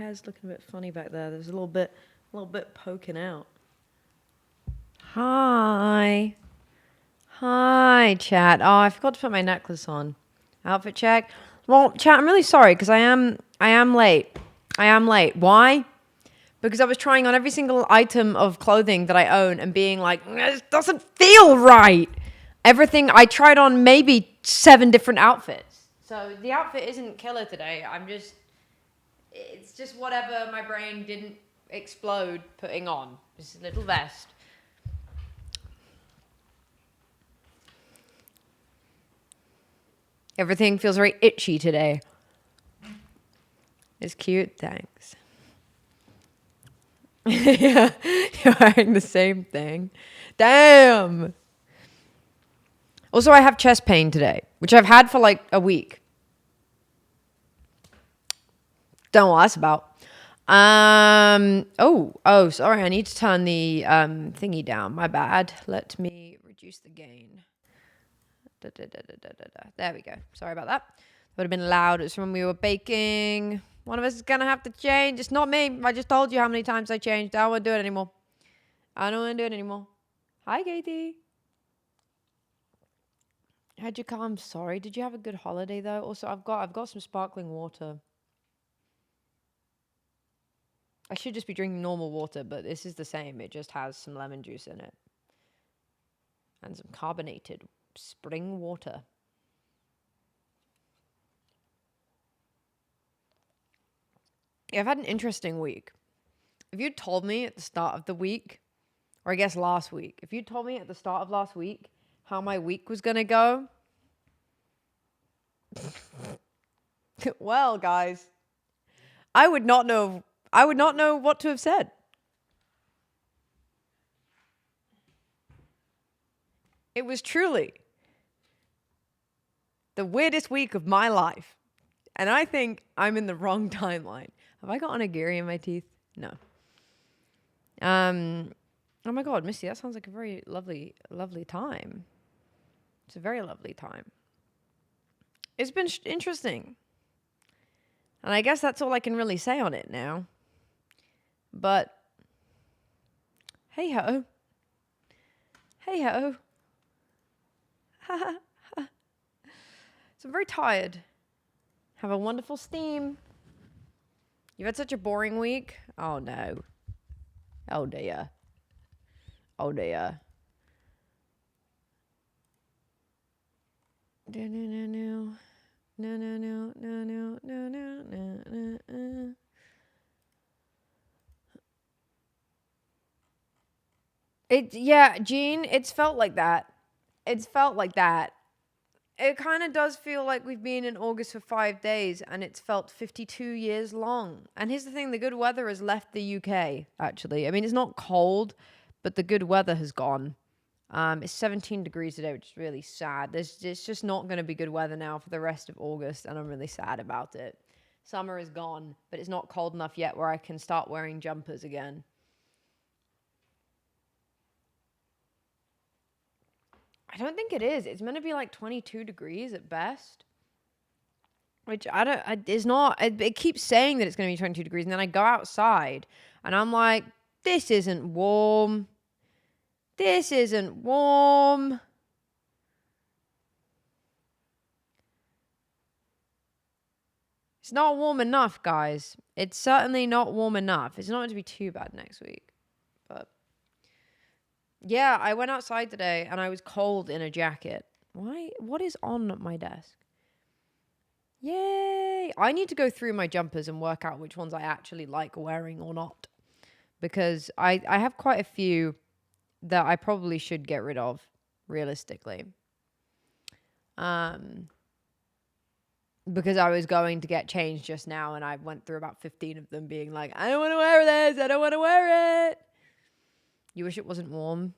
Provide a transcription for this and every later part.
hair's looking a bit funny back there. There's a little bit poking out. Hi. Hi, chat. Oh, I forgot to put my necklace on. Outfit check. Well, chat, I'm really sorry because I am late. I am late. Why? Because I was trying on every single item of clothing that I own and being like, this doesn't feel right. Everything, I tried on maybe 7 different outfits. So the outfit isn't killer today. It's just whatever my brain didn't explode putting on. Just a little vest. Everything feels very itchy today. It's cute, thanks. Yeah, you're wearing the same thing. Damn. Also, I have chest pain today, which I've had for like a week. Don't know what that's about. Oh, sorry. I need to turn the thingy down. My bad. Let me reduce the gain. There we go. Sorry about that. Would have been loud. It's when we were baking. One of us is gonna have to change. It's not me. I just told you how many times I changed. I don't want to do it anymore. I don't want to do it anymore. Hi, Katie. How'd you come? I'm sorry. Did you have a good holiday though? Also, I've got some sparkling water. I should just be drinking normal water, but this is the same. It just has some lemon juice in it. And some carbonated spring water. Yeah, I've had an interesting week. If you'd told me at the start of the week, or I guess last week, if you'd told me at the start of last week how my week was going to go, well, guys, I would not know what to have said. It was truly the weirdest week of my life. And I think I'm in the wrong timeline. Have I got onigiri in my teeth? No. Oh my God, Misty, that sounds like a very lovely, lovely time. It's a very lovely time. It's been interesting. And I guess that's all I can really say on it now. But, hey ho. Hey ho. So I'm very tired. Have a wonderful steam. You've had such a boring week. Oh no. Oh dear. Oh dear. No, no, no, no. No, no, no, no, no, no, no, no, no. Jean, it's felt like that. It's felt like that. It kind of does feel like we've been in August for 5 days and it's felt 52 years long. And here's the thing, the good weather has left the UK, actually. I mean, it's not cold, but the good weather has gone. It's 17 degrees today, which is really sad. It's just not going to be good weather now for the rest of August, and I'm really sad about it. Summer is gone, but it's not cold enough yet where I can start wearing jumpers again. I don't think it is. It's meant to be like 22 degrees at best. Which it's not. It keeps saying that it's going to be 22 degrees, and then I go outside, and I'm like, this isn't warm. This isn't warm. It's not warm enough, guys. It's certainly not warm enough. It's not going to be too bad next week. But yeah, I went outside today and I was cold in a jacket. Why? What is on my desk? Yay! I need to go through my jumpers and work out which ones I actually like wearing or not. Because I have quite a few that I probably should get rid of, realistically. Because I was going to get changed just now and I went through about 15 of them being like, I don't want to wear this, I don't want to wear it. You wish it wasn't warm?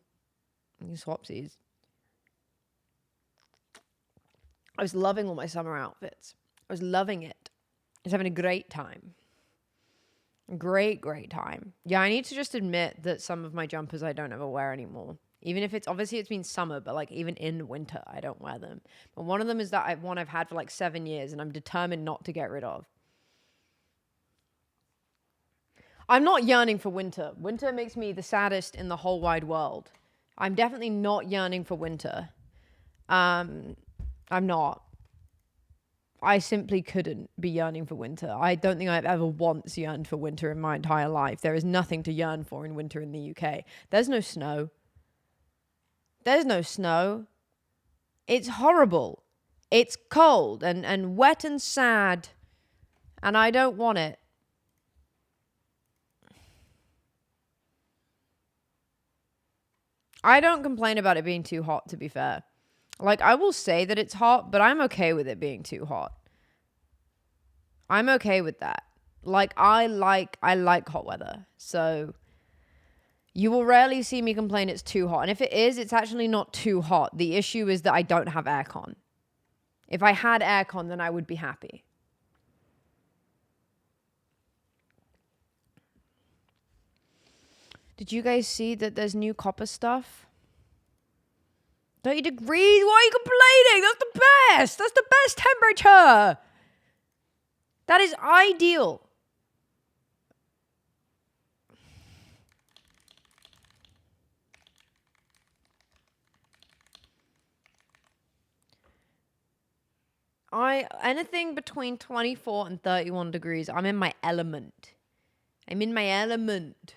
You swapsies. I was loving all my summer outfits. I was loving it. I was having a great time. Great time. Yeah, I need to just admit that some of my jumpers I don't ever wear anymore. Even if it's been summer, but like even in winter, I don't wear them. But one of them is that I've had for like 7 years and I'm determined not to get rid of. I'm not yearning for winter. Winter makes me the saddest in the whole wide world. I'm definitely not yearning for winter. I'm not. I simply couldn't be yearning for winter. I don't think I've ever once yearned for winter in my entire life. There is nothing to yearn for in winter in the UK. There's no snow. There's no snow. It's horrible. It's cold and wet and sad. And I don't want it. I don't complain about it being too hot, to be fair. Like, I will say that it's hot, but I'm okay with it being too hot. I'm okay with that. Like, I like hot weather. So you will rarely see me complain it's too hot. And if it is, it's actually not too hot. The issue is that I don't have aircon. If I had aircon, then I would be happy. Did you guys see that there's new copper stuff? 30 degrees? Why are you complaining? That's the best. That's the best temperature. That is ideal. Anything between 24 and 31 degrees, I'm in my element. I'm in my element.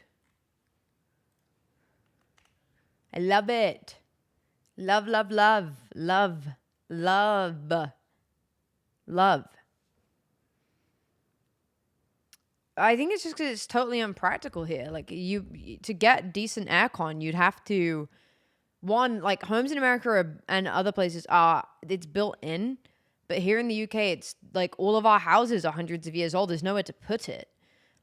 I love it. Love, love, love, love, love, love. I think it's just because it's totally unpractical here. Like, to get decent aircon, you'd have to, one, like homes in America and other places it's built in. But here in the UK, it's like all of our houses are hundreds of years old. There's nowhere to put it.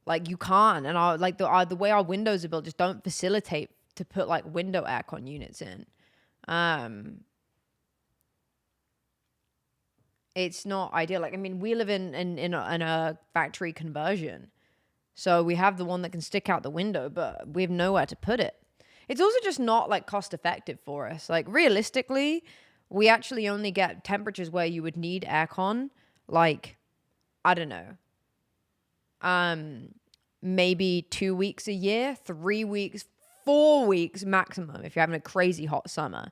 Like, you can't. And the way our windows are built just don't facilitate to put like window aircon units in. It's not ideal. Like, I mean, we live in a factory conversion. So we have the one that can stick out the window, but we have nowhere to put it. It's also just not like cost effective for us. Like, realistically, we actually only get temperatures where you would need aircon, like, I don't know, maybe 2 weeks a year, 3 weeks, 4 weeks maximum if you're having a crazy hot summer.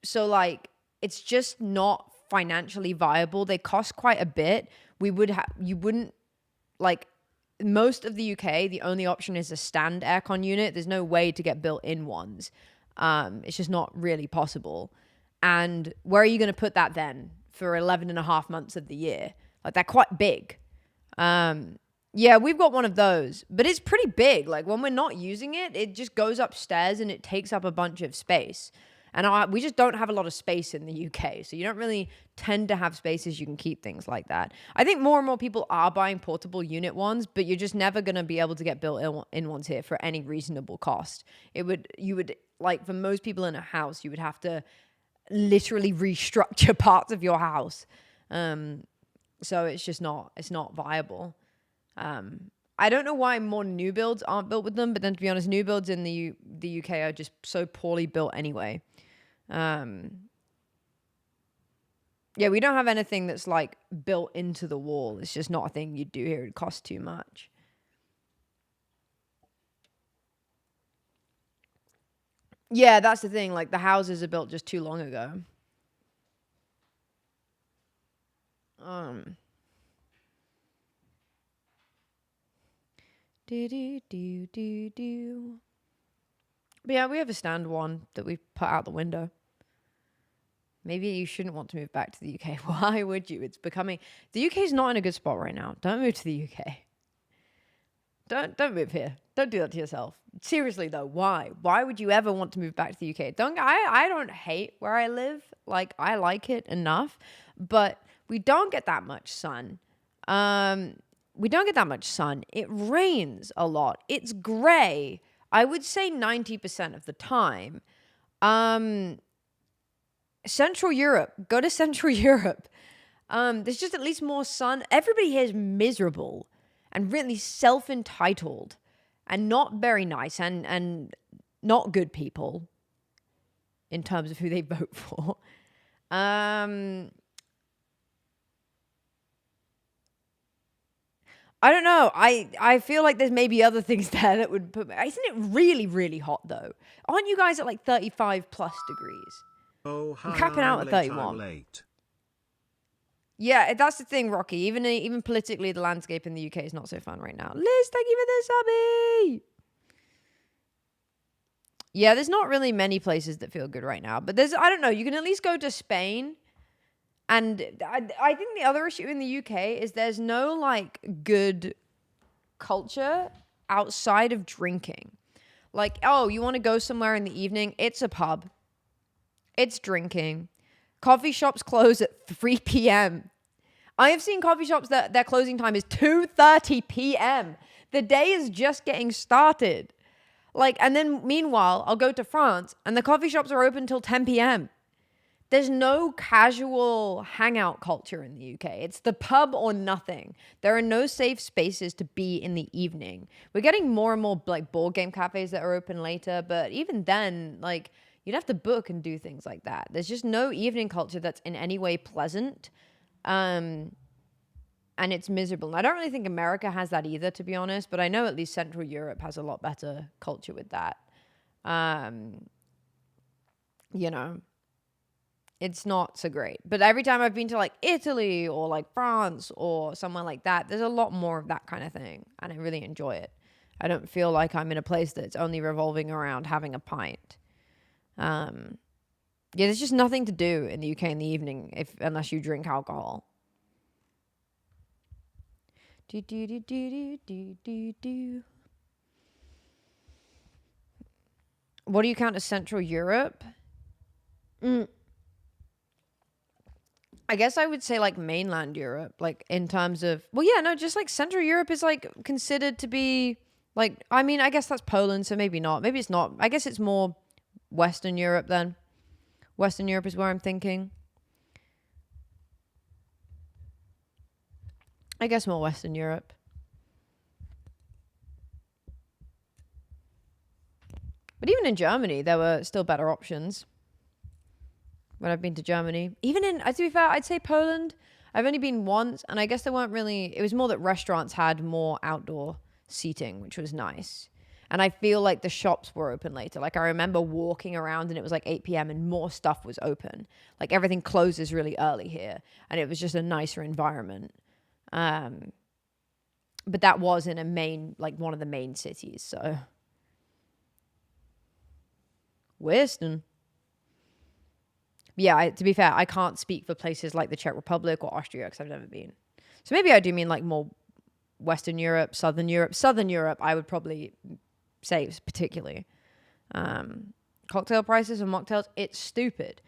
So like, it's just not financially viable. They cost quite a bit. You wouldn't, like, most of the UK, the only option is a stand aircon unit. There's no way to get built-in ones. It's just not really possible. And where are you going to put that then for 11 and a half months of the year? Like, they're quite big. Yeah, we've got one of those, but it's pretty big. Like, when we're not using it, it just goes upstairs and it takes up a bunch of space. And we just don't have a lot of space in the UK. So you don't really tend to have spaces you can keep things like that. I think more and more people are buying portable unit ones, but you're just never going to be able to get built-in ones here for any reasonable cost. You would, like, for most people in a house, you would have to literally restructure parts of your house. So it's not viable. I don't know why more new builds aren't built with them, but then to be honest, new builds in the UK are just so poorly built anyway. Yeah, we don't have anything that's like built into the wall. It's just not a thing you'd do here. It costs too much. Yeah, that's the thing. Like, the houses are built just too long ago. Do. But yeah, we have a stand one that we put out the window. Maybe you shouldn't want to move back to the UK. Why would you? The UK is not in a good spot right now. Don't move to the UK. Don't move here. Don't do that to yourself. Seriously though, why? Why would you ever want to move back to the UK? I don't hate where I live. Like, I like it enough, but we don't get that much sun. We don't get that much sun. It rains a lot. It's gray. I would say 90% of the time. Central Europe. Go to Central Europe. There's just at least more sun. Everybody here is miserable and really self-entitled and not very nice and not good people in terms of who they vote for. I don't know. I feel like there's maybe other things there that would put me. Isn't it really, really hot though? Aren't you guys at like 35 plus degrees? Oh, I'm hi, capping out I'm at late, I'm 31. late. Yeah, that's the thing, Rocky. Even politically, the landscape in the UK is not so fun right now. Liz, thank you for this, hubby. Yeah, there's not really many places that feel good right now, but I don't know. You can at least go to Spain. And I think the other issue in the UK is there's no like good culture outside of drinking. Like, oh, you want to go somewhere in the evening? It's a pub. It's drinking. Coffee shops close at 3 p.m. I have seen coffee shops that their closing time is 2:30 p.m. The day is just getting started. Like, and then meanwhile, I'll go to France and the coffee shops are open till 10 p.m. There's no casual hangout culture in the UK. It's the pub or nothing. There are no safe spaces to be in the evening. We're getting more and more like board game cafes that are open later, but even then, like you'd have to book and do things like that. There's just no evening culture that's in any way pleasant. And it's miserable. And I don't really think America has that either, to be honest, but I know at least Central Europe has a lot better culture with that. You know, it's not so great. But every time I've been to like Italy or like France or somewhere like that, there's a lot more of that kind of thing. And I really enjoy it. I don't feel like I'm in a place that's only revolving around having a pint. Yeah, there's just nothing to do in the UK in the evening unless you drink alcohol. Do, do, do, do, do, do, do. What do you count as Central Europe? I guess I would say like mainland Europe, like in terms of, well, yeah, no, just like Central Europe is like considered to be like, I mean, I guess that's Poland, so maybe not. Maybe it's not. I guess it's more Western Europe then. Western Europe is where I'm thinking. I guess more Western Europe. But even in Germany, there were still better options when I've been to Germany. Even to be fair, I'd say Poland. I've only been once, and I guess there weren't really, it was more that restaurants had more outdoor seating, which was nice. And I feel like the shops were open later. Like I remember walking around and it was like 8 p.m. and more stuff was open. Like everything closes really early here. And it was just a nicer environment. But that was in one of the main cities. So, Western. Yeah, to be fair, I can't speak for places like the Czech Republic or Austria because I've never been. So maybe I do mean like more Western Europe, Southern Europe. Southern Europe, I would probably say particularly. Cocktail prices and mocktails, it's stupid.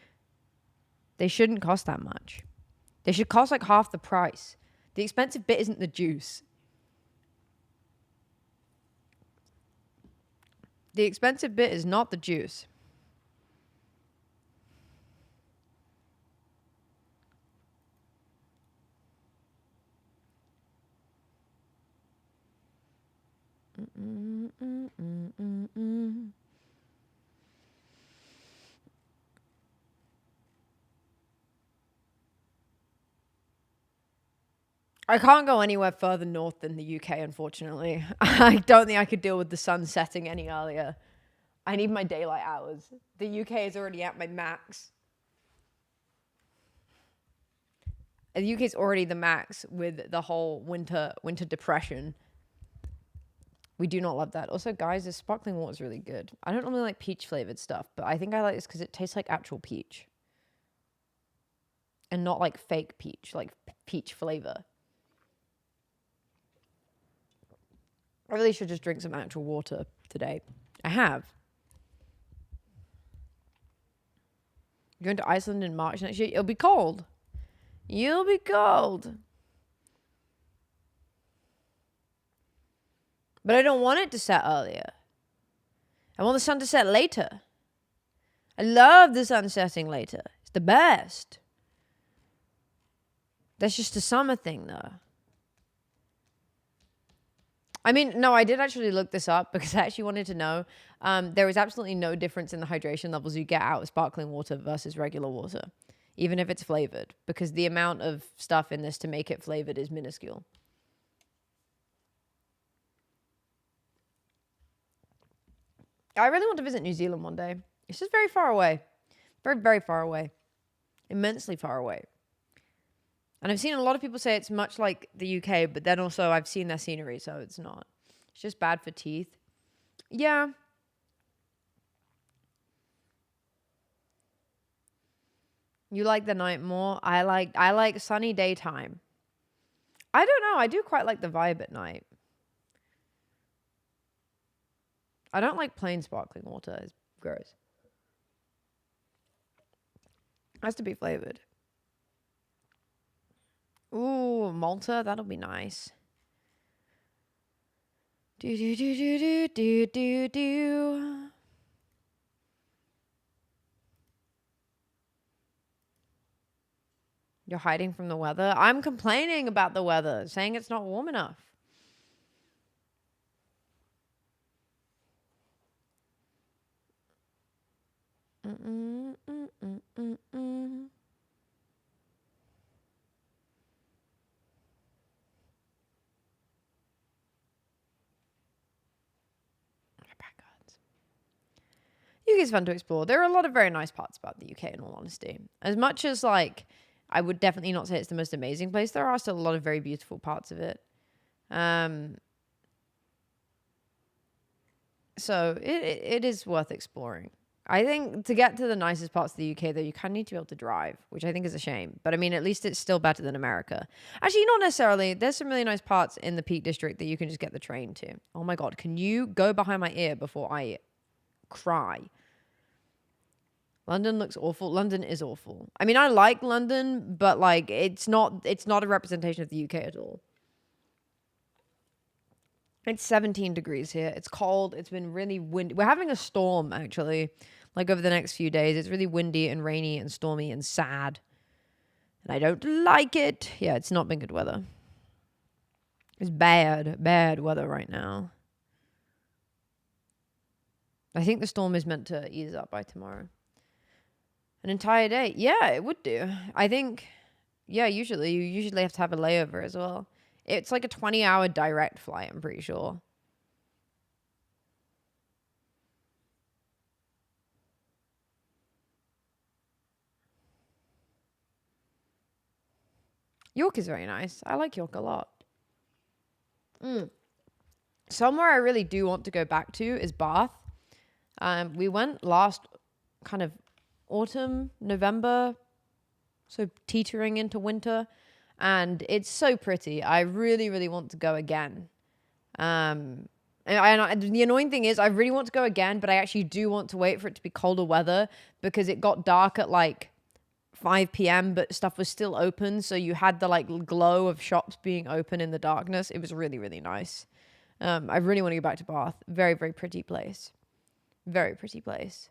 They shouldn't cost that much. They should cost like half the price. The expensive bit isn't the juice. The expensive bit is not the juice. I can't go anywhere further north than the UK, unfortunately. I don't think I could deal with the sun setting any earlier. I need my daylight hours. The UK is already at my max. The UK is already the max with the whole winter depression. We do not love that. Also, guys, this sparkling water is really good. I don't normally like peach flavored stuff, but I think I like this because it tastes like actual peach. And not like fake peach, like peach flavor. I really should just drink some actual water today. I have. Going to Iceland in March next year. It'll be cold. You'll be cold. But I don't want it to set earlier. I want the sun to set later. I love the sun setting later. It's the best. That's just a summer thing, though. I mean, no, I did actually look this up because I actually wanted to know. There is absolutely no difference in the hydration levels you get out of sparkling water versus regular water, even if it's flavored, because the amount of stuff in this to make it flavored is minuscule. I really want to visit New Zealand one day. It's just very far away. Very, very far away. Immensely far away. And I've seen a lot of people say it's much like the UK, but then also I've seen their scenery, so it's not. It's just bad for teeth. Yeah. You like the night more? I like sunny daytime. I don't know. I do quite like the vibe at night. I don't like plain sparkling water. It's gross. It has to be flavored. Ooh, Malta, that'll be nice. Do do do do do do do. You're hiding from the weather? I'm complaining about the weather, saying it's not warm enough. Mm-mm, mm-mm, mm-mm. UK is fun to explore. There are a lot of very nice parts about the UK, in all honesty. As much as, like, I would definitely not say it's the most amazing place, there are still a lot of very beautiful parts of it. So it is worth exploring. I think to get to the nicest parts of the UK, though, you kind of need to be able to drive, which I think is a shame. But I mean, at least it's still better than America. Actually, not necessarily. There's some really nice parts in the Peak District that you can just get the train to. Oh my God, can you go behind my ear before I cry? London looks awful. London is awful. I mean, I like London, but like it's not a representation of the UK at all. It's 17 degrees here. It's cold. It's been really windy. We're having a storm, actually, like over the next few days. It's really windy and rainy and stormy and sad. And I don't like it. Yeah, it's not been good weather. It's bad weather right now. I think the storm is meant to ease up by tomorrow. An entire day. Yeah, it would do. I think, yeah, you usually have to have a layover as well. It's like a 20-hour direct flight, I'm pretty sure. York is very nice. I like York a lot. Somewhere I really do want to go back to is Bath. We went last kind of autumn, November, so teetering into winter. And it's so pretty. I really, really want to go again. And the annoying thing is I really want to go again, but I actually do want to wait for it to be colder weather because it got dark at like 5 p.m. but stuff was still open. So you had the like glow of shops being open in the darkness. It was really, really nice. I really want to go back to Bath. Very, very pretty place. Very pretty place.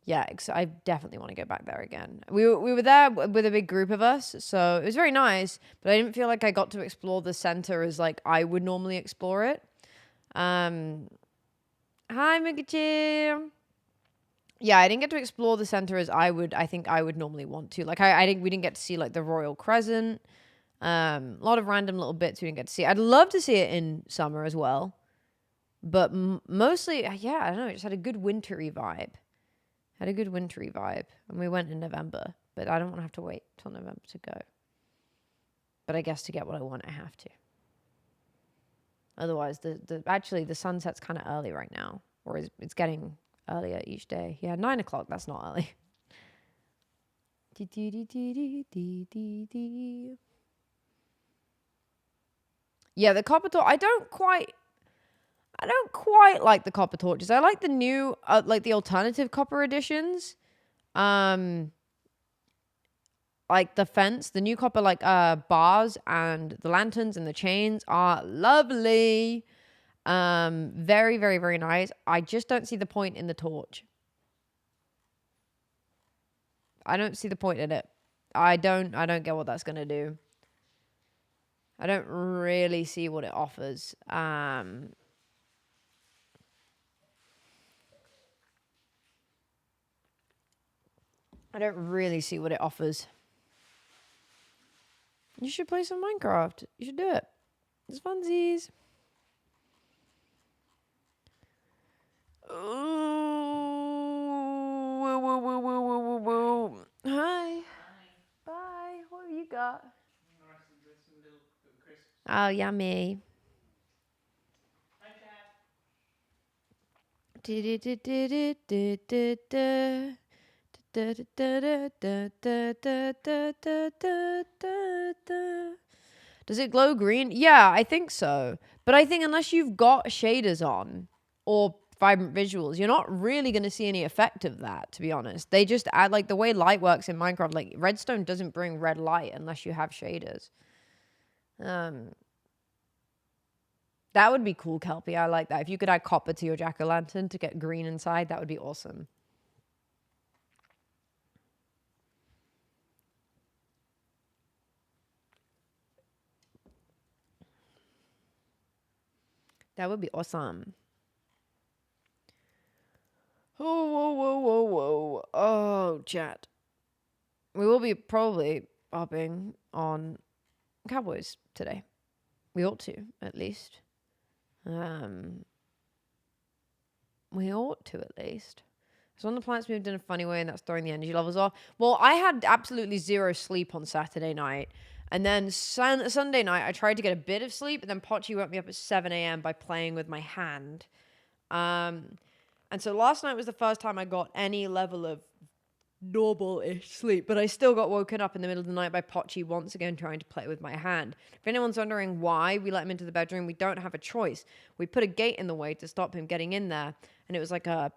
Yeah, I definitely want to go back there again. We were there with a big group of us, so it was very nice, but I didn't feel like I got to explore the center as like I would normally explore it. Hi, Mikachi. Yeah, I didn't get to explore the center as I think I would normally want to. Like we didn't get to see like the Royal Crescent. A lot of random little bits we didn't get to see. I'd love to see it in summer as well, but mostly, yeah, I don't know. It just had a good wintry vibe. And we went in November, but I don't want to have to wait till November to go. But I guess to get what I want, I have to. Otherwise, the sunset's kind of early right now, or it's getting earlier each day. Yeah, 9 o'clock. That's not early. Yeah, the copper torch. I don't quite like the copper torches. I like the new, like the alternative copper editions. Like the fence, the new copper, like bars and the lanterns and the chains are lovely. Very, very, very nice. I just don't see the point in the torch. I don't see the point in it. I don't get what that's gonna do. I don't really see what it offers. I don't really see what it offers. You should play some Minecraft. You should do it. It's funsies. Hi. Bye. What have you got? Oh, yummy. Does it glow green? Yeah, I think so. But I think unless you've got shaders on or vibrant visuals, you're not really going to see any effect of that, to be honest. They just add, like, the way light works in Minecraft, like, redstone doesn't bring red light unless you have shaders. That would be cool, Kelpie. I like that. If you could add copper to your jack-o'-lantern to get green inside, that would be awesome. That would be awesome. Oh, whoa, whoa, whoa, whoa. Oh, chat. We will be probably hopping on Cowboys today. We ought to, at least. We ought to, at least. So on the planets moved in a funny way, and that's throwing the energy levels off. Well, I had absolutely zero sleep on Saturday night. And then Sunday night, I tried to get a bit of sleep, and then Pochi woke me up at 7 a.m. by playing with my hand. And so last night was the first time I got any level of normal-ish sleep, but I still got woken up in the middle of the night by Pochi once again trying to play with my hand. If anyone's wondering why we let him into the bedroom, we don't have a choice. We put a gate in the way to stop him getting in there, and it was like a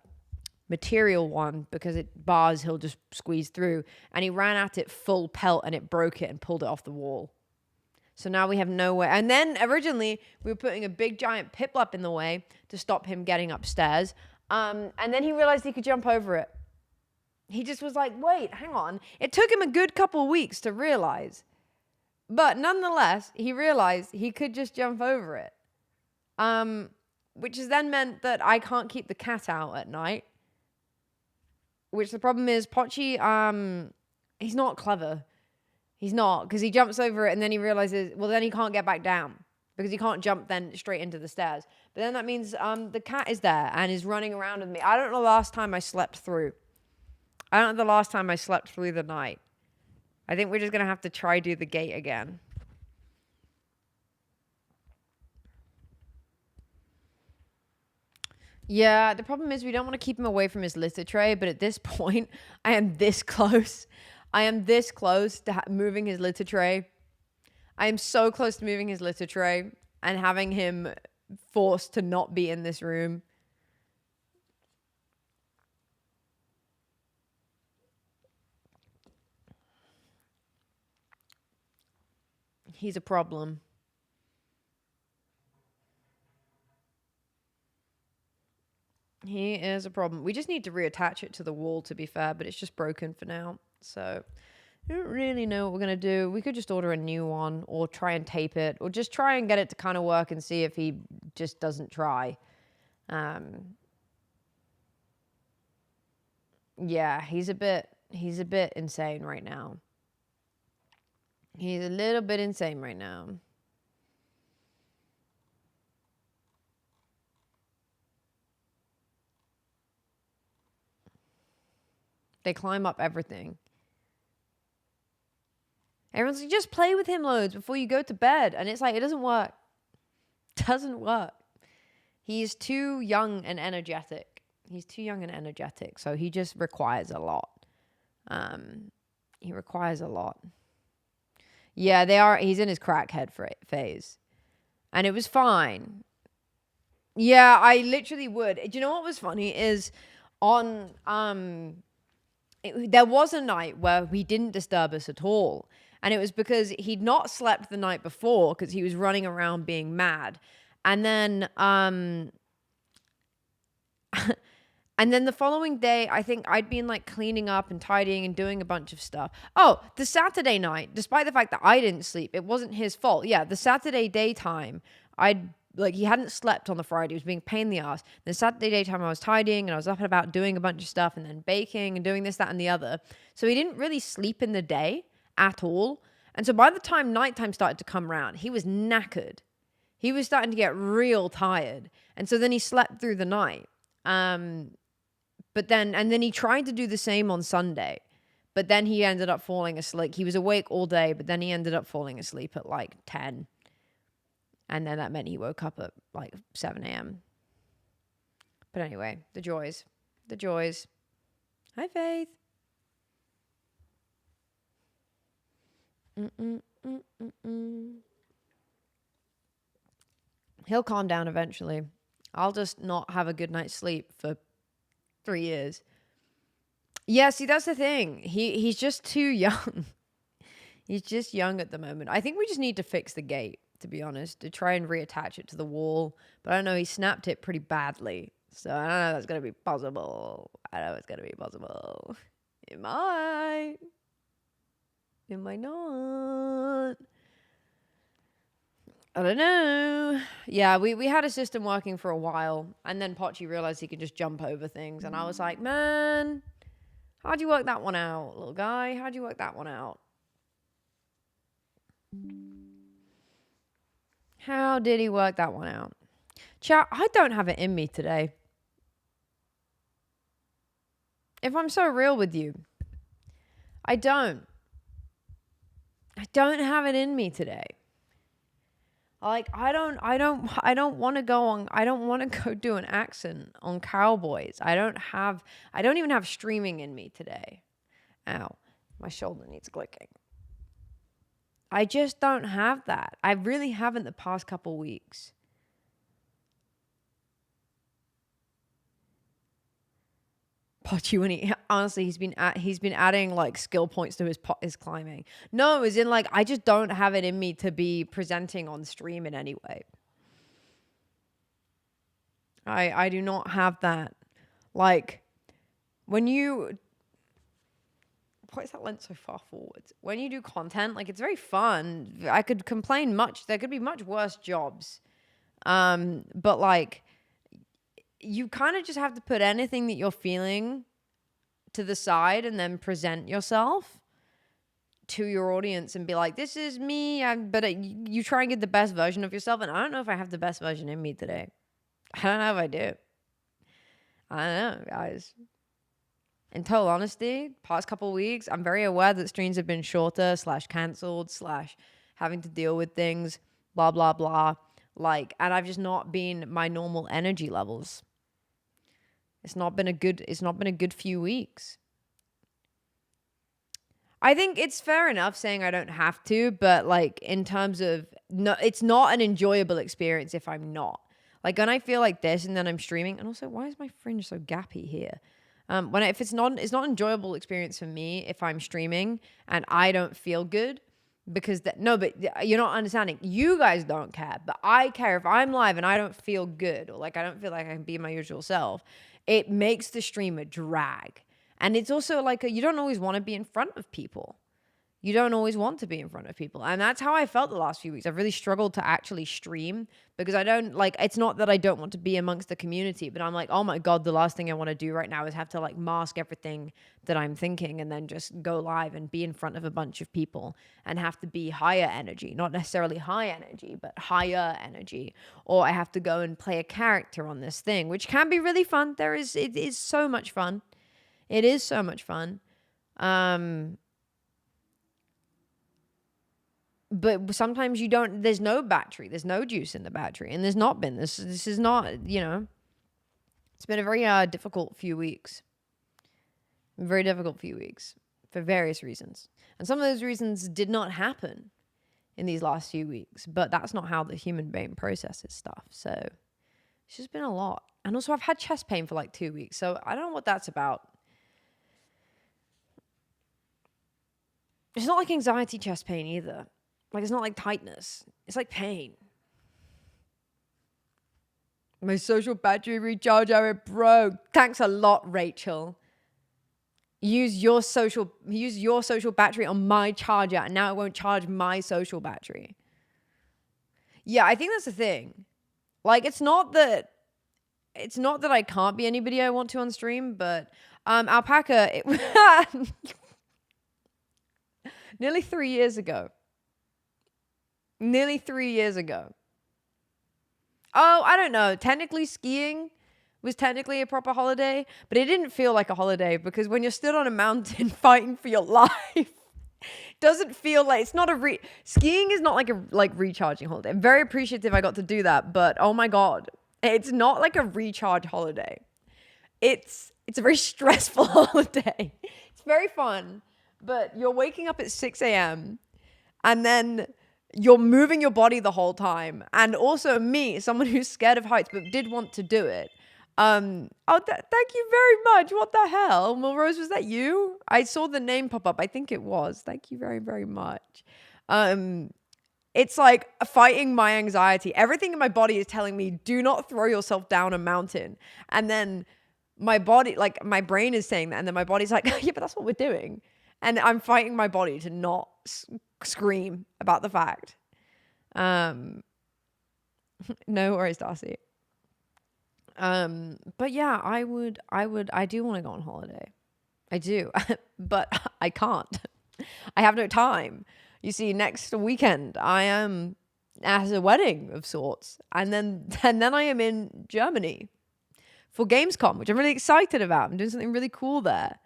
material one because it bars he'll just squeeze through, and he ran at it full pelt and it broke it and pulled it off the wall. So now we have nowhere. And then originally we were putting a big giant piplup in the way to stop him getting upstairs, and then he realized he could jump over it. He just was like, wait, hang on. It took him a good couple weeks to realize. But nonetheless, he realized he could just jump over it. Which has then meant that I can't keep the cat out at night. Which the problem is, Pochi, he's not clever. He's not, because he jumps over it and then he realizes, well, then he can't get back down. Because he can't jump then straight into the stairs. But then that means the cat is there and is running around with me. I don't know the last time I slept through. I don't know the last time I slept through the night. I think we're just going to have to try do the gate again. Yeah, the problem is we don't want to keep him away from his litter tray, but at this point, I am this close. I am this close to moving his litter tray. I am so close to moving his litter tray and having him forced to not be in this room. He's a problem. He is a problem. We just need to reattach it to the wall, to be fair, but it's just broken for now. So I don't really know what we're going to do. We could just order a new one or try and tape it or just try and get it to kind of work and see if he just doesn't try. Yeah, he's a bit insane right now. He's a little bit insane right now. They climb up everything. Everyone's like, just play with him loads before you go to bed. And it's like, it doesn't work. Doesn't work. He's too young and energetic. So he just requires a lot. He requires a lot. Yeah, he's in his crackhead phase. And it was fine. Yeah, I literally would. Do you know what was funny is there was a night where he didn't disturb us at all. And it was because he'd not slept the night before because he was running around being mad. And then and then the following day, I think I'd been like cleaning up and tidying and doing a bunch of stuff. Oh, the Saturday night, despite the fact that I didn't sleep, it wasn't his fault. Yeah, the Saturday daytime, he hadn't slept on the Friday. He was being a pain in the ass. The Saturday daytime, I was tidying and I was up and about doing a bunch of stuff and then baking and doing this, that, and the other. So he didn't really sleep in the day at all. And so by the time nighttime started to come around, he was knackered. He was starting to get real tired. And so then he slept through the night. But then he tried to do the same on Sunday. But then he ended up falling asleep. He was awake all day, but then he ended up falling asleep at like 10. And then that meant he woke up at like 7 a.m. But anyway, the joys. The joys. Hi, Faith. He'll calm down eventually. I'll just not have a good night's sleep for 3 years. Yeah, see, that's the thing. He's just too young. He's just young at the moment. I think we just need to fix the gate, to be honest, to try and reattach it to the wall. But I don't know, he snapped it pretty badly. So I don't know if that's going to be possible. I know it's going to be possible. It might. It might not. I don't know. Yeah, we had a system working for a while. And then Pochi realized he could just jump over things. And I was like, man, how'd you work that one out, little guy? How'd you work that one out? How did he work that one out? Chat, I don't have it in me today. If I'm so real with you, I don't have it in me today. Like, I don't want to go do an accent on Cowboys. I don't even have streaming in me today. Ow, my shoulder needs clicking. I just don't have that. I really haven't the past couple weeks. Pochi, when honestly, he's been adding like skill points to his climbing. No, as in like I just don't have it in me to be presenting on stream in any way. I do not have that. Like when you, why is that lens so far forwards? When you do content, like it's very fun. I could complain much. There could be much worse jobs, but like. You kind of just have to put anything that you're feeling to the side and then present yourself to your audience and be like, this is me. You try and get the best version of yourself. And I don't know if I have the best version in me today. I don't know if I do. I don't know, guys. In total honesty, past couple weeks, I'm very aware that streams have been shorter / cancelled / having to deal with things, blah, blah, blah. Like, and I've just not been my normal energy levels. It's not been a good few weeks. I think it's fair enough saying I don't have to, but like in terms of no, it's not an enjoyable experience if I'm not. Like when I feel like this and then I'm streaming, and also why is my fringe so gappy here? If it's not an enjoyable experience for me if I'm streaming and I don't feel good. Because but you're not understanding. You guys don't care, but I care. If I'm live and I don't feel good, or like I don't feel like I can be my usual self, it makes the stream a drag. And it's also like you don't always want to be in front of people. You don't always want to be in front of people. And that's how I felt the last few weeks. I've really struggled to actually stream because I don't like, it's not that I don't want to be amongst the community, but I'm like, oh my God, the last thing I want to do right now is have to like mask everything that I'm thinking and then just go live and be in front of a bunch of people and have to be higher energy, not necessarily high energy, but higher energy. Or I have to go and play a character on this thing, which can be really fun. It is so much fun. It is so much fun. But sometimes there's no battery, there's no juice in the battery, and there's not been. This is not, it's been a very difficult few weeks. Very difficult few weeks for various reasons. And some of those reasons did not happen in these last few weeks, but that's not how the human brain processes stuff. So it's just been a lot. And also I've had chest pain for like 2 weeks, so I don't know what that's about. It's not like anxiety chest pain either. Like, it's not like tightness. It's like pain. My social battery recharger, it broke. Thanks a lot, Rachel. Use your social battery on my charger, and now it won't charge my social battery. Yeah, I think that's the thing. Like, it's not that I can't be anybody I want to on stream, but Alpaca, nearly 3 years ago. Oh, I don't know. Technically skiing was technically a proper holiday, but it didn't feel like a holiday because when you're stood on a mountain fighting for your life, doesn't feel like it's not skiing is not like a recharging holiday. I'm very appreciative I got to do that, but oh my god, it's not like a recharge holiday. It's a very stressful holiday. It's very fun, but you're waking up at 6 a.m. and then you're moving your body the whole time. And also me, someone who's scared of heights but did want to do it. Thank you very much. What the hell? Rose, was that you? I saw the name pop up. I think it was. Thank you very, very much. It's like fighting my anxiety. Everything in my body is telling me, do not throw yourself down a mountain. And then my body, like my brain is saying that. And then my body's like, yeah, but that's what we're doing. And I'm fighting my body to not scream about the fact. No worries, Darcy. But yeah, I do want to go on holiday. I do, but I can't. I have no time. You see, next weekend I am at a wedding of sorts, and then I am in Germany for Gamescom, which I'm really excited about. I'm doing something really cool there.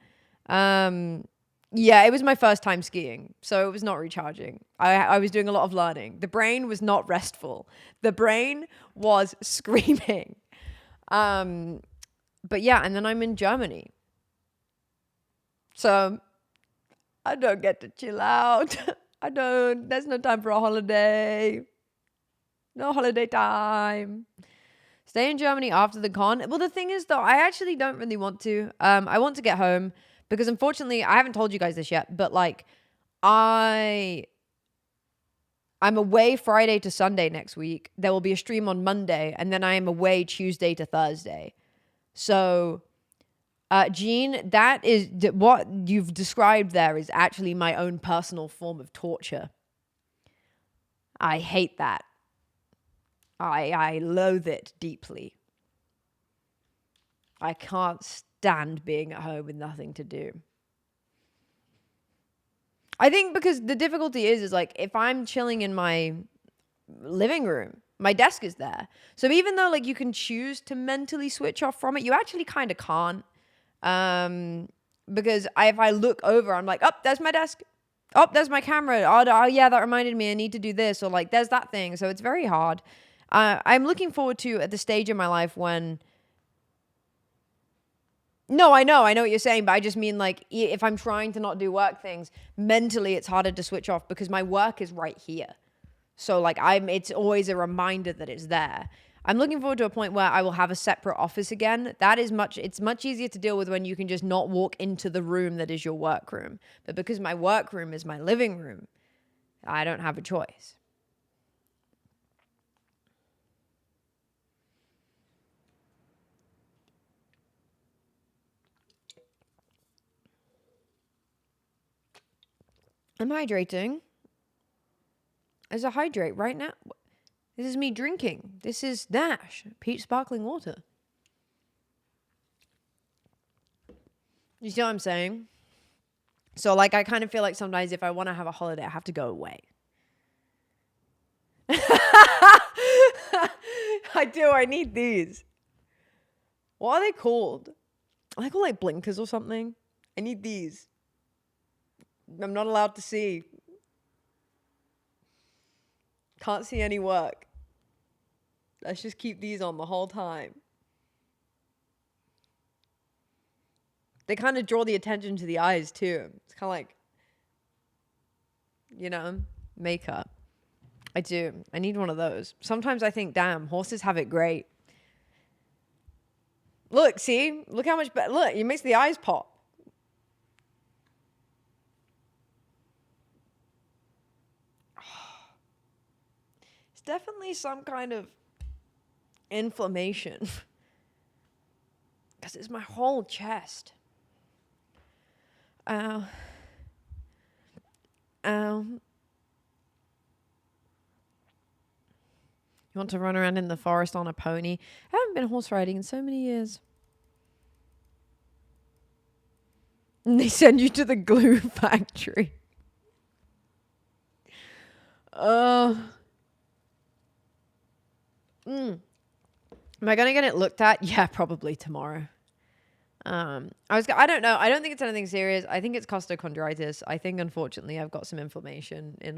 Yeah, it was my first time skiing, so it was not recharging. I was doing a lot of learning. The brain was not restful. The brain was screaming. But yeah, and then I'm in Germany. So I don't get to chill out. There's no time for a holiday. No holiday time. Stay in Germany after the con. Well, the thing is though, I actually don't really want to. I want to get home because unfortunately, I haven't told you guys this yet, but like I'm away Friday to Sunday next week. There will be a stream on Monday, and then I am away Tuesday to Thursday. So, Jean, that is what you've described there is actually my own personal form of torture. I hate that. I loathe it deeply. I can't stand being at home with nothing to do. I think because the difficulty is like if I'm chilling in my living room, my desk is there. So even though like you can choose to mentally switch off from it, you actually kind of can't. Because if I look over, I'm like, oh, there's my desk. Oh, there's my camera. Oh, yeah, that reminded me I need to do this. Or like, there's that thing. So it's very hard. I'm looking forward to at the stage in my life when... No, I know what you're saying, but I just mean like if I'm trying to not do work things, mentally it's harder to switch off because my work is right here. So like it's always a reminder that it's there. I'm looking forward to a point where I will have a separate office again. It's much easier to deal with when you can just not walk into the room that is your work room. But because my work room is my living room, I don't have a choice. I'm hydrating. As I hydrate right now. This is me drinking. This is Nash, peach sparkling water. You see what I'm saying? So like I kind of feel like sometimes if I want to have a holiday, I have to go away. I do. I need these. What are they called? Are they called like blinkers or something? I need these. I'm not allowed to see. Can't see any work. Let's just keep these on the whole time. They kind of draw the attention to the eyes too. It's kind of like, makeup. I do. I need one of those. Sometimes I think, damn, horses have it great. Look, see? Look how much better. Look, it makes the eyes pop. It's definitely some kind of inflammation. Because it's my whole chest. Ow. You want to run around in the forest on a pony? I haven't been horse riding in so many years. And they send you to the glue factory. Am I going to get it looked at? Yeah, probably tomorrow. I don't know. I don't think it's anything serious. I think it's costochondritis. I think, unfortunately, I've got some inflammation in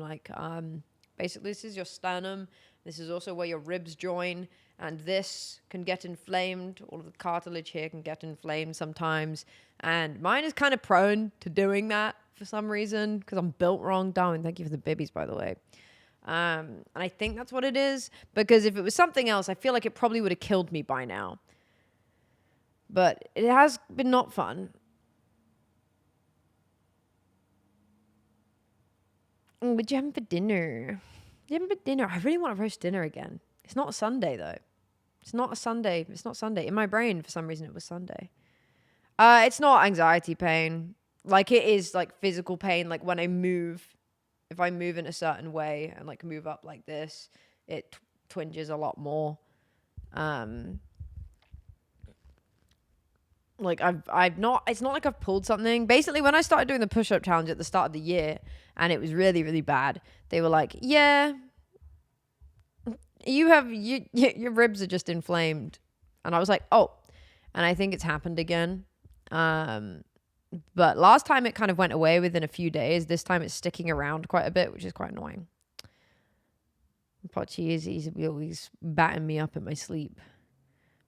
basically this is your sternum. This is also where your ribs join, and this can get inflamed. All of the cartilage here can get inflamed sometimes, and mine is kind of prone to doing that for some reason because I'm built wrong. Darwin, thank you for the bibbies, by the way. And I think that's what it is, because if it was something else, I feel like it probably would have killed me by now. But it has been not fun. What'd you have for dinner? You having for dinner? I really want a roast dinner again. It's not a Sunday, though. It's not a Sunday. It's not Sunday. In my brain, for some reason, it was Sunday. It's not anxiety pain. Like, it is, like, physical pain. Like, when I move, if I move in a certain way and, like, move up like this, it twinges a lot more. Like I've not, it's not like I've pulled something. Basically, when I started doing the push-up challenge at the start of the year and it was really, really bad, they were like, yeah, your ribs are just inflamed. And I was like, oh, and I think it's happened again. But last time it kind of went away within a few days. This time it's sticking around quite a bit, which is quite annoying. Pochi he's always batting me up in my sleep.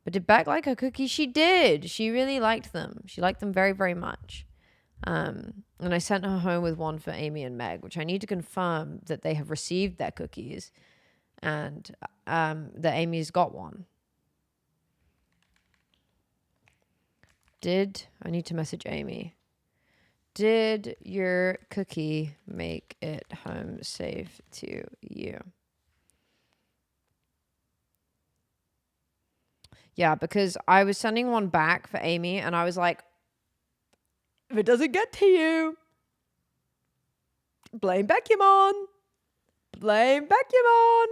But did Beck like her cookies? She did. She really liked them. She liked them very, very much. And I sent her home with one for Amy and Meg, which I need to confirm that they have received their cookies and that Amy's got one. I need to message Amy. Did your cookie make it home safe to you? Yeah, because I was sending one back for Amy and I was like, if it doesn't get to you, blame Becumon. Blame Becumon.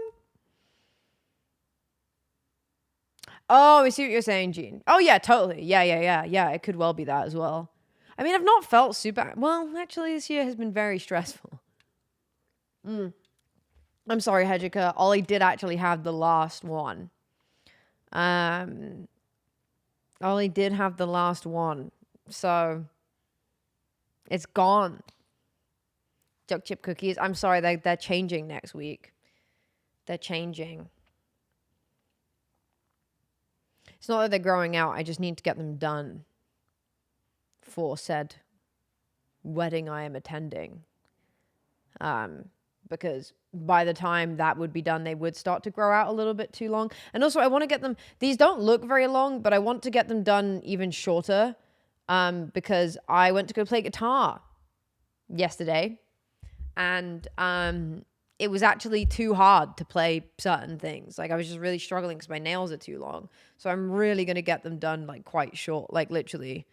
Oh, I see what you're saying, Jean. Oh, yeah, totally. Yeah, it could well be that as well. I mean, I've not felt super... Well, actually, this year has been very stressful. I'm sorry, Hedgika. Ollie did actually have the last one. Ollie did have the last one. So, it's gone. Duck chip cookies. I'm sorry, they're changing next week. They're changing. It's not that they're growing out. I just need to get them done for said wedding I am attending. Because by the time that would be done, they would start to grow out a little bit too long. And also, I want to get them... These don't look very long, but I want to get them done even shorter because I went to go play guitar yesterday. And it was actually too hard to play certain things. Like, I was just really struggling because my nails are too long. So I'm really going to get them done, like, quite short. Like, literally,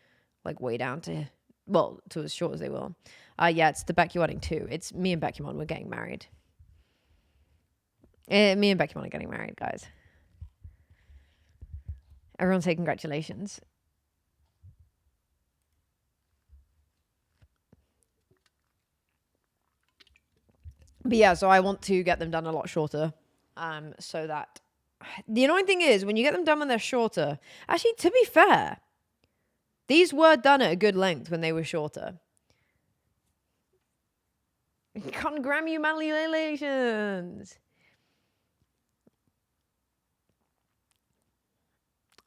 like, way down to... Well, to as short as they will. Yeah, it's the Becky wedding too. It's me and Becumon. We're getting married. Me and Becumon are getting married, guys. Everyone say congratulations. But yeah, so I want to get them done a lot shorter. So that... The annoying thing is, when you get them done when they're shorter... Actually, to be fair... These were done at a good length when they were shorter. Congratulations.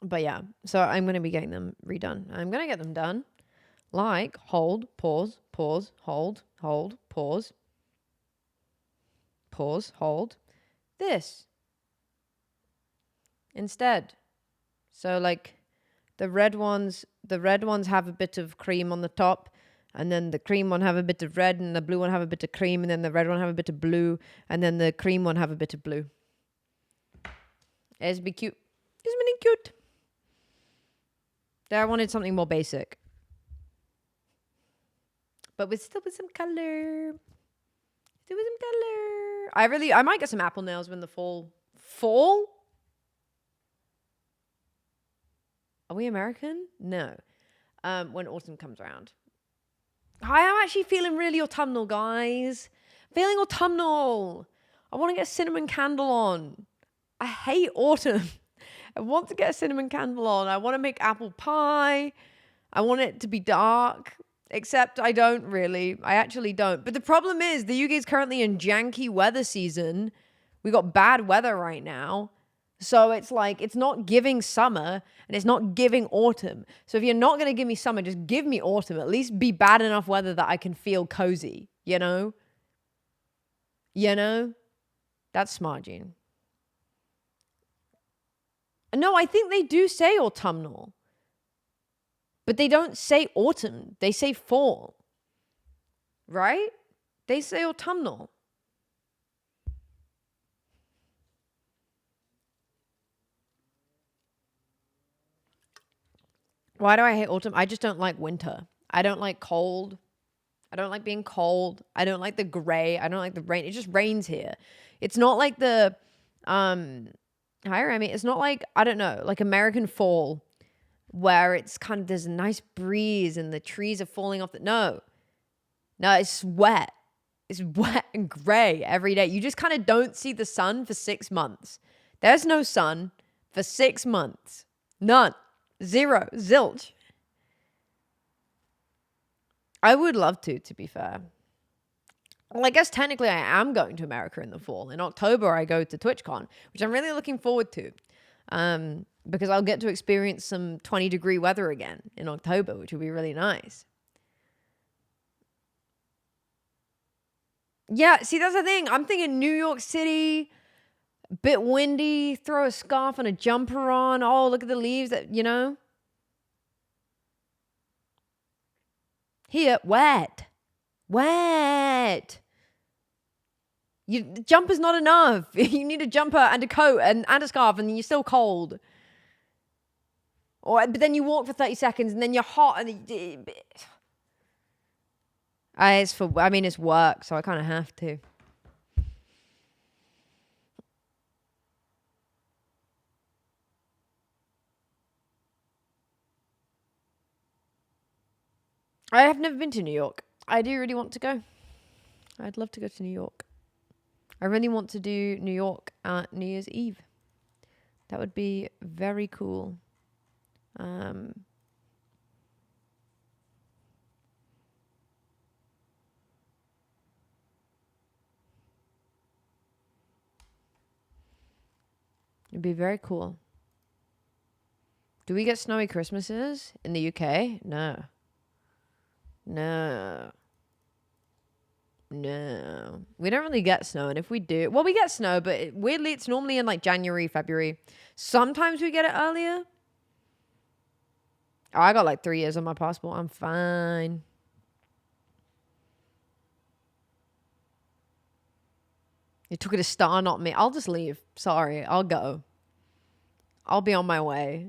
But yeah, so I'm going to be getting them redone. I'm going to get them done. Like, hold, pause, hold, pause, hold. This. Instead. So like... The red ones have a bit of cream on the top, and then the cream one have a bit of red, and the blue one have a bit of cream, and then the red one have a bit of blue, and then the cream one have a bit of blue. It's be cute. It's really cute. There, I wanted something more basic, but with some color. I might get some apple nails when the fall. Are we American? No. When autumn comes around. I am actually feeling really autumnal, guys. Feeling autumnal. I want to get a cinnamon candle on. I hate autumn. I want to get a cinnamon candle on. I want to make apple pie. I want it to be dark. Except I don't really. I actually don't. But the problem is the UK is currently in janky weather season. We got bad weather right now. So it's like, it's not giving summer and it's not giving autumn. So if you're not going to give me summer, just give me autumn. At least be bad enough weather that I can feel cozy, you know? You know? That's smart, Gene. No, I think they do say autumnal. But they don't say autumn. They say fall. Right? They say autumnal. Why do I hate autumn? I just don't like winter. I don't like cold. I don't like being cold. I don't like the gray. I don't like the rain. It just rains here. It's not like the hi Remy. It's not like, I don't know, like American fall where it's kind of, there's a nice breeze and the trees are falling off. No, it's wet. It's wet and gray every day. You just kind of don't see the sun for 6 months. There's no sun for 6 months. None. Zero. Zilch. I would love to be fair. Well, I guess technically I am going to America in the fall. In October, I go to TwitchCon, which I'm really looking forward to. Because I'll get to experience some 20-degree weather again in October, which will be really nice. Yeah, see, that's the thing. I'm thinking New York City, bit windy, throw a scarf and a jumper on. Oh, look at the leaves that, you know. Here, wet. The jumper's not enough. You need a jumper and a coat and a scarf and you're still cold. But then you walk for 30 seconds and then you're hot and it's work, so I kind of have to. I have never been to New York. I do really want to go. I'd love to go to New York. I really want to do New York at New Year's Eve. That would be very cool. It'd be very cool. Do we get snowy Christmases in the UK? No. We don't really get snow. And if we do, well, we get snow, but weirdly, it's normally in like January, February. Sometimes we get it earlier. Oh, I got like 3 years on my passport. I'm fine. You took it a star, not me. I'll just leave. Sorry, I'll go. I'll be on my way.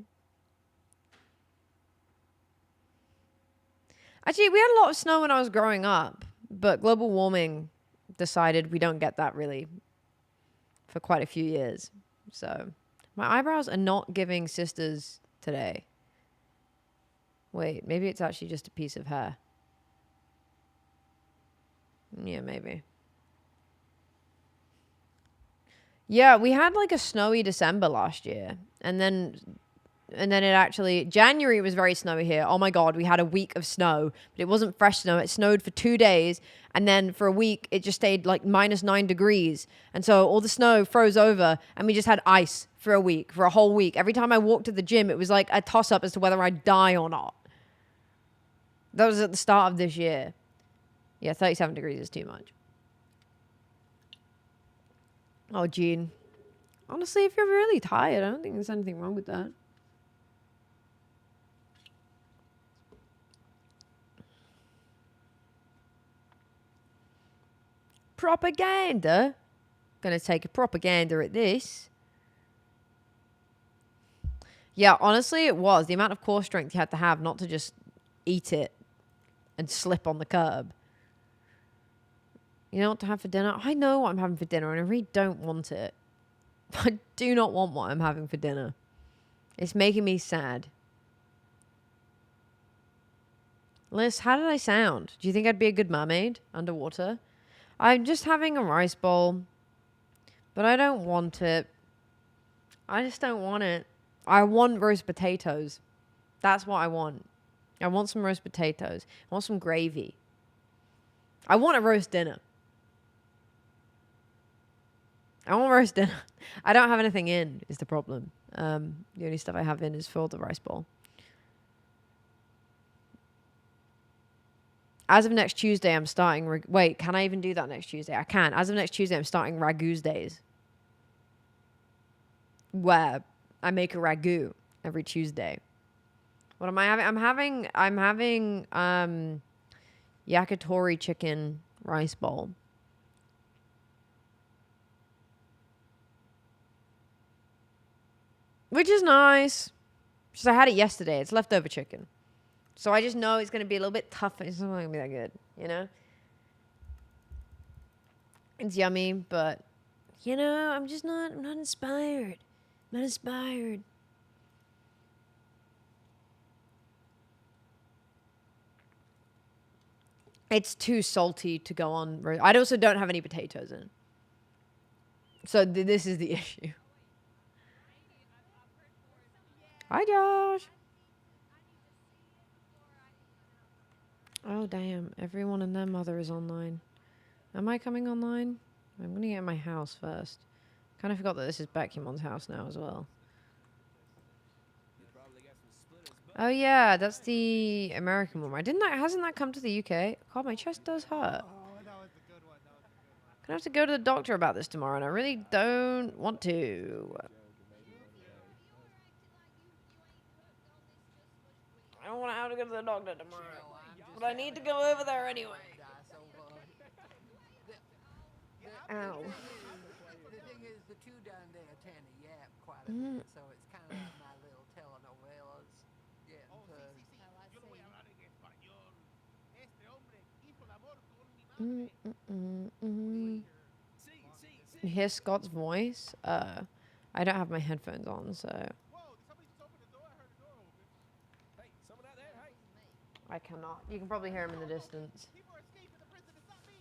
Actually, we had a lot of snow when I was growing up, but global warming decided we don't get that really for quite a few years. So my eyebrows are not giving sisters today. Wait, maybe it's actually just a piece of hair. Yeah, maybe. Yeah, we had like a snowy December last year. And then it actually, January was very snowy here. Oh my God, we had a week of snow, but it wasn't fresh snow. It snowed for 2 days. And then for a week, it just stayed like -9 degrees. And so all the snow froze over and we just had ice for a whole week. Every time I walked to the gym, it was like a toss up as to whether I'd die or not. That was at the start of this year. Yeah, 37 degrees is too much. Oh, Gene. Honestly, if you're really tired, I don't think there's anything wrong with that. Propaganda? Gonna take a propaganda at this. Yeah, honestly, it was. The amount of core strength you had to have not to just eat it and slip on the curb. You know what to have for dinner? I know what I'm having for dinner and I really don't want it. I do not want what I'm having for dinner. It's making me sad. Liz, how did I sound? Do you think I'd be a good mermaid underwater? I'm just having a rice bowl, but I don't want it. I just don't want it. I want roast potatoes. That's what I want. I want some roast potatoes. I want some gravy. I want a roast dinner. I want roast dinner. I don't have anything in, is the problem. The only stuff I have in is for the rice bowl. As of next Tuesday, I'm starting... Wait, can I even do that next Tuesday? I can. As of next Tuesday, I'm starting Ragu's Days. Where I make a ragu every Tuesday. What am I having? I'm having yakitori chicken rice bowl. Which is nice. Because I had it yesterday. It's leftover chicken. So I just know it's going to be a little bit tough. It's not going to be that good, you know? It's yummy, but, you know, I'm not inspired. I'm not inspired. It's too salty to go on. I also don't have any potatoes in. So this is the issue. Hi, Josh. Oh, damn. Everyone and their mother is online. Am I coming online? I'm going to get my house first. Kind of forgot that this is Beckymon's house now as well. Oh, yeah. That's the American one. Hasn't that come to the UK? God, my chest does hurt. Gonna have to go to the doctor about this tomorrow, and I really don't want to. I don't want to have to go to the doctor tomorrow, but I need to go over there anyway. Ow. The thing is, the two down there tend to yap quite a bit, so it's kind of like my little telenovelas getting You hear Scott's voice? I don't have my headphones on, so I cannot. You can probably hear him in the distance. No, it's not me.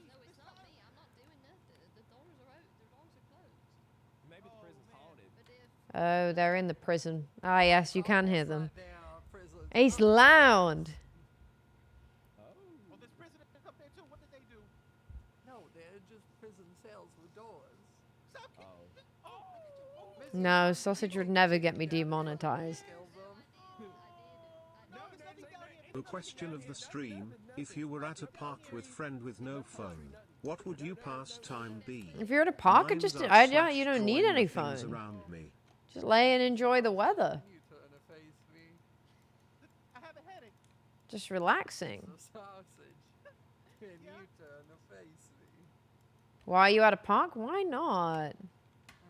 I'm not doing nothing. The doors are out. The doors are closed. Maybe the prison's haunted. Oh, they're in the prison. Ah, yes, you can hear them. He's loud. Well, there's prisoners up there too. What did they do? No, they're just prison cells with doors. No, sausage would never get me demonetized. The question of the stream: if you were at a park with friend with no phone, what would you pastime be? If you're at a park, you don't need any phone. Around me. Just lay and enjoy the weather. I have a headache. Just relaxing. Sausage. And you turn to face me. Why are you at a park? Why not?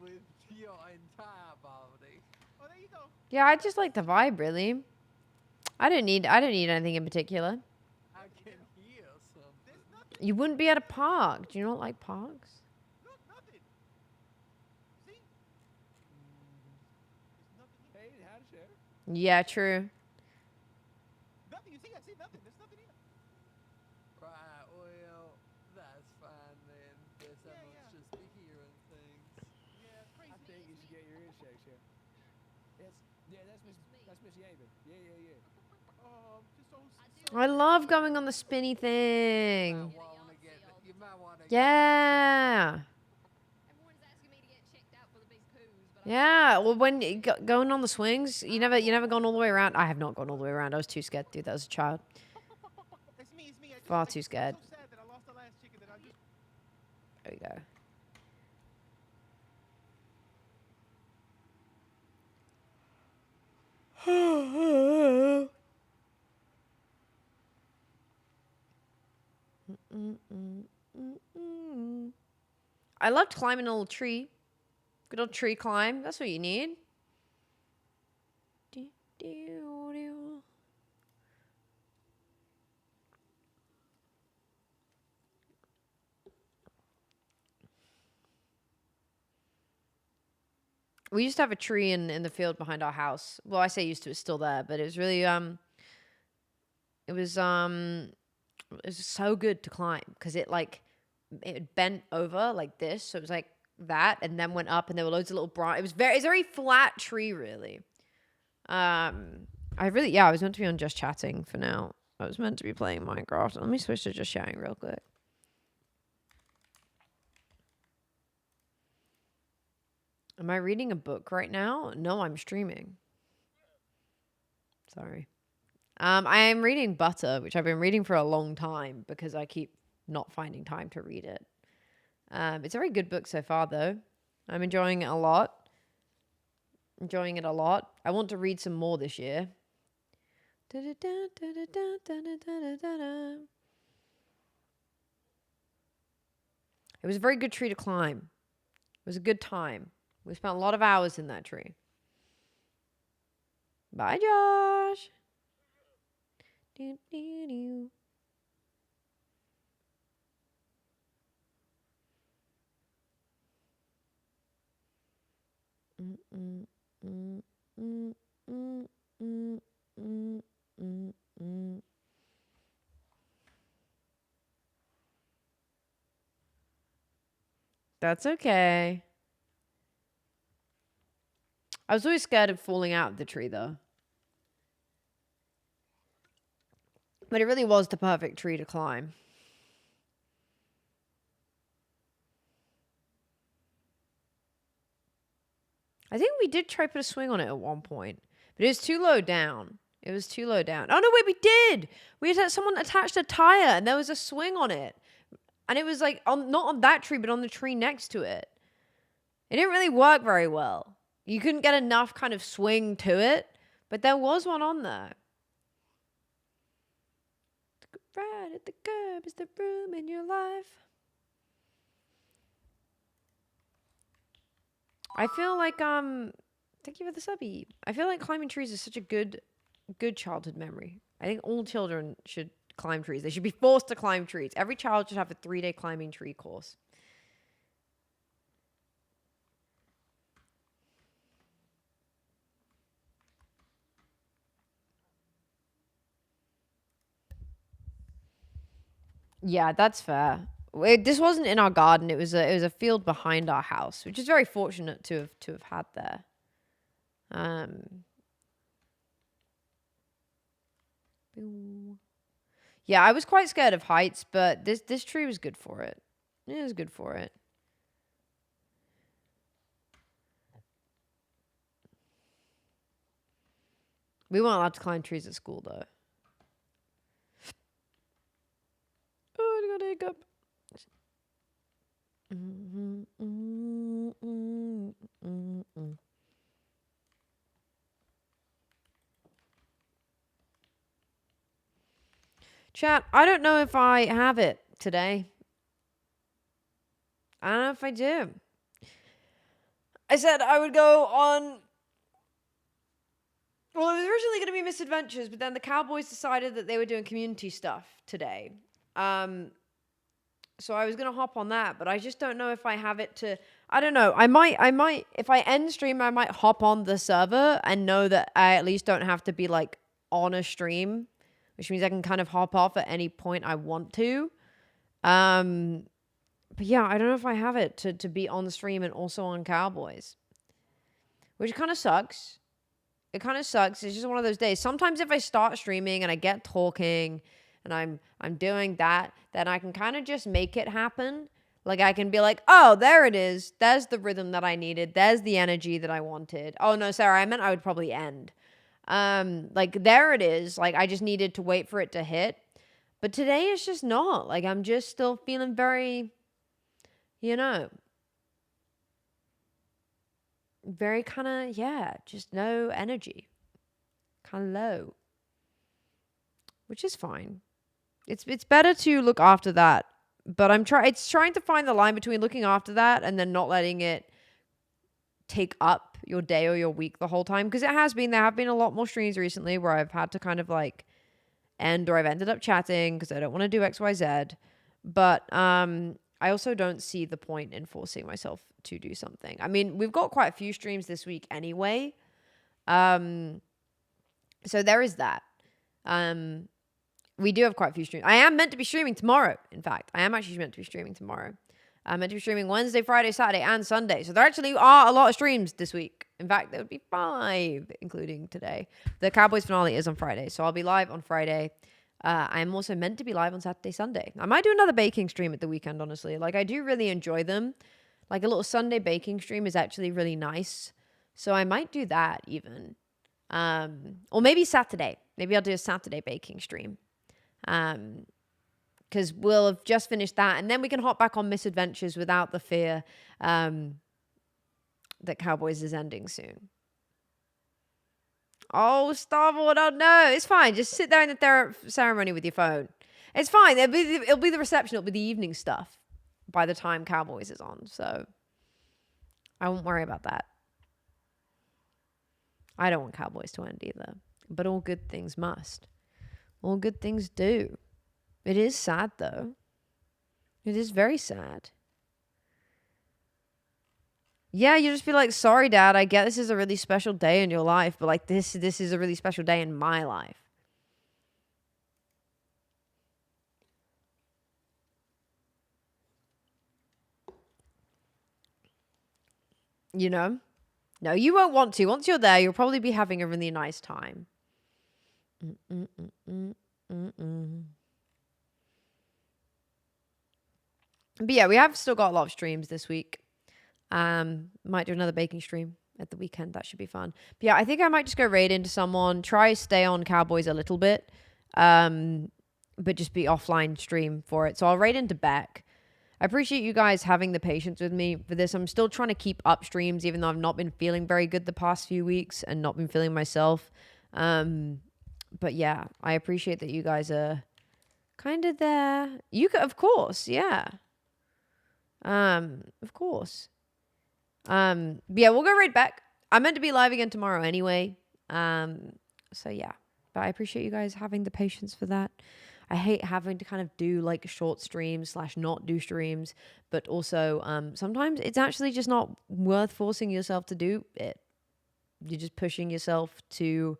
With your entire body. Oh, there you go. Yeah, I just like the vibe, really. I don't need anything in particular. I can hear something. You wouldn't be at a park. Do you not like parks? Look, nothing. See? Hey, how to share? Yeah, true. Nothing. You see? I see nothing. There's nothing either. Right. Well, that's fine then. Guess I must just be hearing things. Yeah, crazy. I think you should get your ears checked, Sheriff. That's Miss Yaven. Yeah. I love going on the spinny thing. You might want to Yeah. Everyone's asking me to get checked out for the big poos, but Yeah. Well, when going on the swings, you never gone all the way around. I have not gone all the way around. I was too scared to do that as a child. It's me. Far too scared. I'm so sad that I lost the last chicken that I just... There we go. I loved climbing a little tree. Good old tree climb. That's what you need. We used to have a tree in the field behind our house. Well, I say used to, it's still there, but it was really it was so good to climb because it bent over like this, so it was like that, and then went up, and there were loads of little it's very flat tree, really. I was meant to be on just chatting for now. I was meant to be playing Minecraft. Let me switch to just chatting real quick. Am I reading a book right now? No, I'm streaming. Sorry. I am reading Butter, which I've been reading for a long time because I keep not finding time to read it. It's a very good book so far, though. I'm enjoying it a lot. I want to read some more this year. It was a very good tree to climb. It was a good time. We spent a lot of hours in that tree. Bye, Josh. That's okay. I was always scared of falling out of the tree, though. But it really was the perfect tree to climb. I think we did try to put a swing on it at one point, but it was too low down. Oh, no, wait, we did. We had someone attached a tire and there was a swing on it. And it was like, not on that tree, but on the tree next to it. It didn't really work very well. You couldn't get enough kind of swing to it, but there was one on there. Right at the curb is the room in your life. I feel like, thank you for the subby. I feel like climbing trees is such a good childhood memory. I think all children should climb trees. They should be forced to climb trees. Every child should have a 3-day climbing tree course. Yeah, that's fair. This wasn't in our garden. It was a field behind our house, which is very fortunate to have had there. Yeah, I was quite scared of heights, but this tree was good for it. It was good for it. We weren't allowed to climb trees at school, though. Oh, I got a hiccup. Chat, I don't know if I have it today. I don't know if I do. I said I would go on... Well, it was originally going to be Misadventures, but then the Cowboys decided that they were doing community stuff today. So I was going to hop on that, but I just don't know if I have it to... I don't know. I might, if I end stream, I might hop on the server and know that I at least don't have to be like on a stream, which means I can kind of hop off at any point I want to. But yeah, I don't know if I have it to be on the stream and also on Cowboys, which kind of sucks. It kind of sucks. It's just one of those days. Sometimes if I start streaming and I get talking and I'm doing that, then I can kind of just make it happen. Like I can be like, oh, there it is. There's the rhythm that I needed. There's the energy that I wanted. Oh no, Sarah, I meant I would probably end. Like there it is. Like I just needed to wait for it to hit. But today it's just not. Like I'm just still feeling very, very kind of, just no energy. Kind of low. Which is fine. It's better to look after that. But it's trying to find the line between looking after that and then not letting it take up your day or your week the whole time. Because there have been a lot more streams recently where I've had to kind of like end, or I've ended up chatting because I don't want to do XYZ. But I also don't see the point in forcing myself to do something. I mean, we've got quite a few streams this week anyway. So there is that. We do have quite a few streams. I am meant to be streaming tomorrow. In fact, I am actually meant to be streaming tomorrow. I'm meant to be streaming Wednesday, Friday, Saturday, and Sunday. So there actually are a lot of streams this week, In fact, there would be 5, including today. The Cowboys finale is on Friday, so I'll be live on Friday. I'm also meant to be live on Saturday, Sunday. I might do another baking stream at the weekend, honestly. Like, I do really enjoy them. Like, a little Sunday baking stream is actually really nice. So I might do that even. Or maybe Saturday. Maybe I'll do a Saturday baking stream. Because we'll have just finished that. And then we can hop back on Misadventures without the fear that Cowboys is ending soon. Oh, Starboard, oh no, it's fine. Just sit there in the ceremony with your phone. It's fine. It'll be the reception. It'll be the evening stuff by the time Cowboys is on. So I won't worry about that. I don't want Cowboys to end either. But all good things must. All good things do. It is sad, though. It is very sad. Yeah, you just be like, sorry, Dad, I get this is a really special day in your life, but like this is a really special day in my life. You know? No, you won't want to. Once you're there, you'll probably be having a really nice time. But yeah, we have still got a lot of streams this week. Might do another baking stream at the weekend. That should be fun. But yeah, I think I might just go raid into someone, try stay on Cowboys a little bit, but just be offline stream for it. So I'll raid into Beck. I appreciate you guys having the patience with me for this. I'm still trying to keep up streams, even though I've not been feeling very good the past few weeks and not been feeling myself. But yeah, I appreciate that you guys are kind of there. You could, of course, yeah. Of course. Yeah, we'll go right back. I'm meant to be live again tomorrow anyway. So yeah, but I appreciate you guys having the patience for that. I hate having to kind of do like short streams / not do streams, but also, sometimes it's actually just not worth forcing yourself to do it. You're just pushing yourself to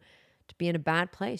be in a bad place.